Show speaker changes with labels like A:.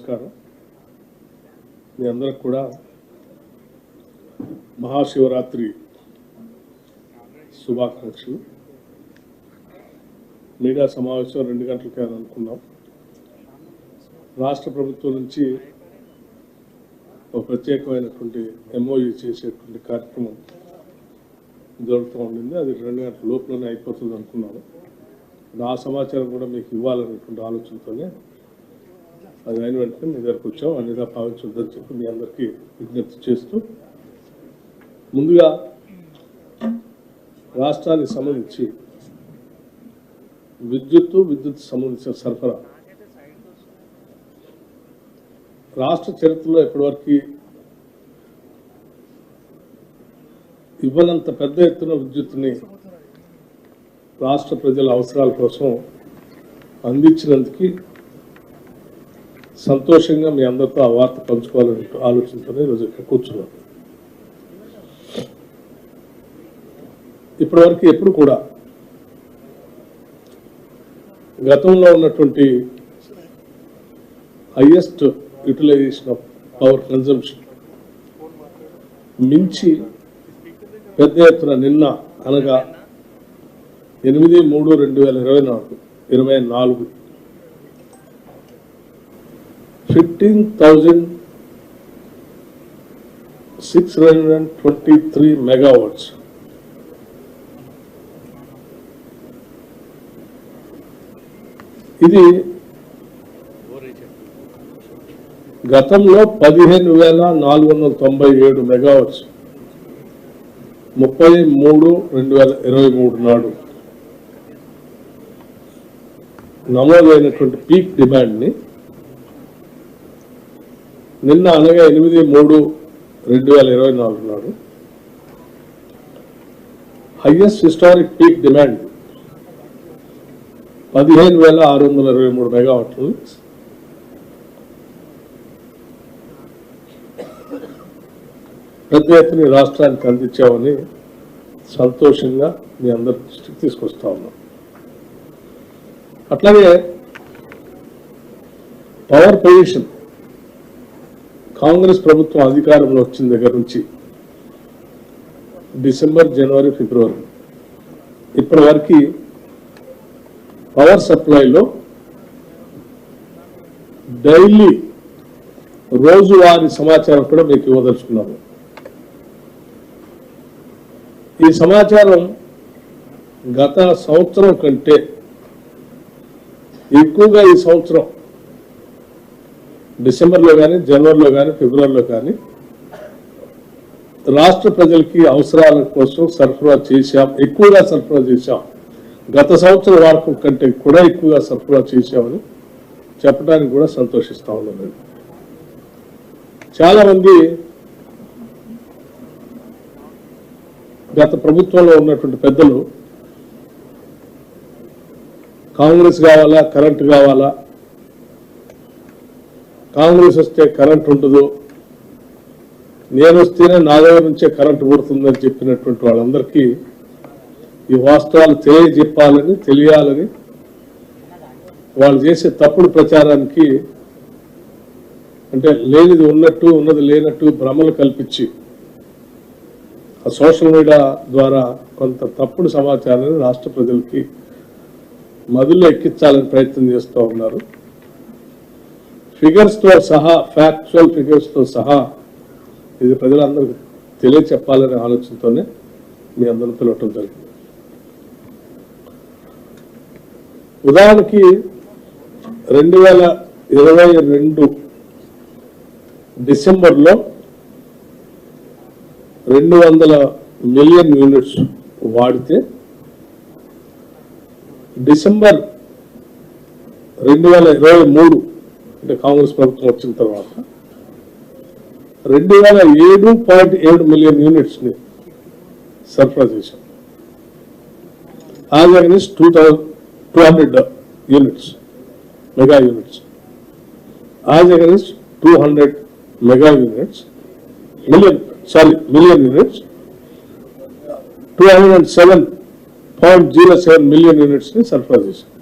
A: నమస్కారం. మీ అందరికి కూడా మహాశివరాత్రి శుభాకాంక్షలు. మీడియా సమావేశం 2 గంటలకే అనుకున్నాం. రాష్ట్ర ప్రభుత్వం నుంచి ఒక ప్రత్యేకమైనటువంటి MOU చేసేటువంటి కార్యక్రమం జరుగుతూ ఉండింది. అది 2 గంటల లోపలనే అయిపోతుంది అనుకున్నాను. ఆ సమాచారం కూడా మీకు ఇవ్వాలనేటువంటి ఆలోచనతోనే అది అయిన వెంటనే మీ దగ్గరకు వచ్చాం. అన్నిదా భావించొద్దని చెప్పి మీ అందరికీ విజ్ఞప్తి చేస్తూ, ముందుగా రాష్ట్రానికి సంబంధించి విద్యుత్ సంబంధించిన సరఫరా రాష్ట్ర చరిత్రలో ఇప్పటివరకు ఇవ్వనంత పెద్ద ఎత్తున విద్యుత్తుని రాష్ట్ర ప్రజల అవసరాల కోసం అందించినందుకు సంతోషంగా మీ అందరితో ఆ వార్త పంచుకోవాలని ఆలోచనతోనే ఈరోజు ఇక్కడ కూర్చున్నాం. ఇప్పటివరకు ఎప్పుడు కూడా గతంలో ఉన్నటువంటి highest utilisation of power consumption మించి పెద్ద ఎత్తున నిన్న అనగా 8/3/2024 15,623 megawatts ఇది గతంలో 15,497 మెగావాట్స్ 30/3/2023 నాడు నమోదైనటువంటి పీక్ డిమాండ్ని నిన్న అనగా 8/3/2024 నాడు హైయెస్ట్ హిస్టారిక్ పీక్ డిమాండ్ 15,623 మెగావాట్లు పెద్ద ఎత్తున రాష్ట్రానికి అందించామని సంతోషంగా మీ అందరి దృష్టికి తీసుకొస్తా ఉన్నాం. అట్లాగే పవర్ పొజిషన్ కాంగ్రెస్ ప్రభుత్వం అధికారంలో వచ్చిన దగ్గర నుంచి డిసెంబర్, జనవరి, ఫిబ్రవరి ఇప్పటి వరకు పవర్ సప్లైలో డైలీ రోజువారీ సమాచారం కూడా మీకు ఇవ్వదలుచుకున్నాము. ఈ సమాచారం గత సంవత్సరం కంటే ఎక్కువగా ఈ సంవత్సరం డిసెంబర్లో కానీ, జనవరిలో కానీ, ఫిబ్రవరిలో కానీ రాష్ట్ర ప్రజలకి అవసరాల కోసం సరఫరా చేశాం. ఎక్కువగా సరఫరా చేశాం. గత సంవత్సరం వాడకం కంటే కూడా ఎక్కువగా సరఫరా చేశామని చెప్పడానికి కూడా సంతోషిస్తా ఉన్నాను. చాలా మంది గత ప్రభుత్వంలో ఉన్నటువంటి పెద్దలు కాంగ్రెస్ కావాలా, కరెంటు కావాలా, కాంగ్రెస్ వస్తే కరెంట్ ఉండదు, నేను వస్తేనే నా దగ్గర నుంచే కరెంటు పుడుతుందని చెప్పినటువంటి వాళ్ళందరికీ ఈ వాస్తవాలు తెలియాలని వాళ్ళు చేసే తప్పుడు ప్రచారానికి, అంటే లేనిది ఉన్నట్టు, ఉన్నది లేనట్టు భ్రమలు కల్పించి ఆ సోషల్ మీడియా ద్వారా కొంత తప్పుడు సమాచారాన్ని రాష్ట్ర ప్రజలకి మధుల్లో ఎక్కించాలని ప్రయత్నం చేస్తూ ఉన్నారు. ఫిగర్స్తో సహా, ఫ్యాక్చువల్ ఫిగర్స్తో సహా ఇది ప్రజలందరికీ తెలియచెప్పాలనే ఆలోచనతోనే మీ అందరిని పిలవటం జరిగింది. ఉదాహరణకి 2022 డిసెంబర్లో 200 మిలియన్ యూనిట్స్ వాడితే డిసెంబర్ 2023 అంటే కాంగ్రెస్ ప్రభుత్వం వచ్చిన తర్వాత 207.7 మిలియన్ యూనిట్స్ ని సరఫరా చేశాం. As against 200 units, mega units, as against 200 mega units, million units, 207.07 million units ని సరఫరా చేశాం.